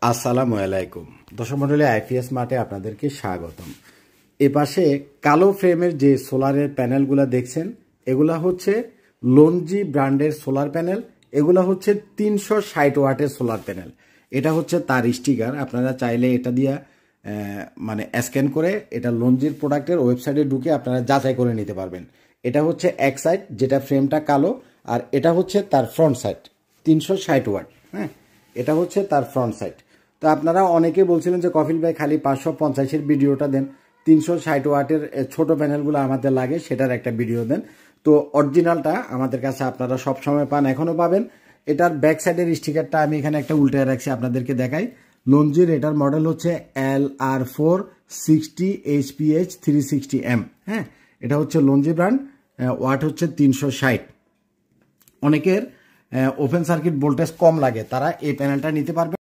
আসসালামু আলাইকুম দর্শক মণ্ডলী, আইপিএস মার্টে আপনাদেরকে স্বাগতম। এপাশে কালো ফ্রেমের যে সোলারের প্যানেলগুলো দেখছেন, এগুলা হচ্ছে লঞ্জি ব্র্যান্ডের সোলার প্যানেল। এগুলা হচ্ছে 360 ওয়াটের সোলার প্যানেল। এটা হচ্ছে তার স্টিকার। আপনারা চাইলে এটা দিয়ে মানে স্ক্যান করে এটা লঞ্জির প্রোডাক্টের ওয়েবসাইটে ঢুকে আপনারা যাচাই করে নিতে পারবেন। এটা হচ্ছে এক সাইড, যেটা ফ্রেমটা কালো, আর এটা হচ্ছে তার ফ্রন্ট সাইড 360 ওয়াট। হ্যাঁ, এটা হচ্ছে তার ফ্রন্ট সাইড। তো আপনারা অনেকে বলছিলেন যে কফিল ভাই খালি 550-এর ভিডিওটা দেন, 360 ওয়াটের ছোট প্যানেলগুলো আমাদের লাগে, সেটার একটা ভিডিও দেন। তো অরিজিনালটা আমাদের কাছে আপনারা সবসময় পান, এখনও পাবেন। এটার ব্যাক সাইডের স্টিকারটা আমি এখানে একটা উল্টে রাখছি, আপনাদেরকে দেখাই। লঞ্জির এটার মডেল হচ্ছে LR460 HPH 360M। হ্যাঁ, এটা হচ্ছে লঞ্জি ব্র্যান্ড, ওয়াট হচ্ছে 360। অনেকের ওপেন সার্কিট ভোল্টেজ কম লাগে, তারা এই প্যানেলটা নিতে পারবে।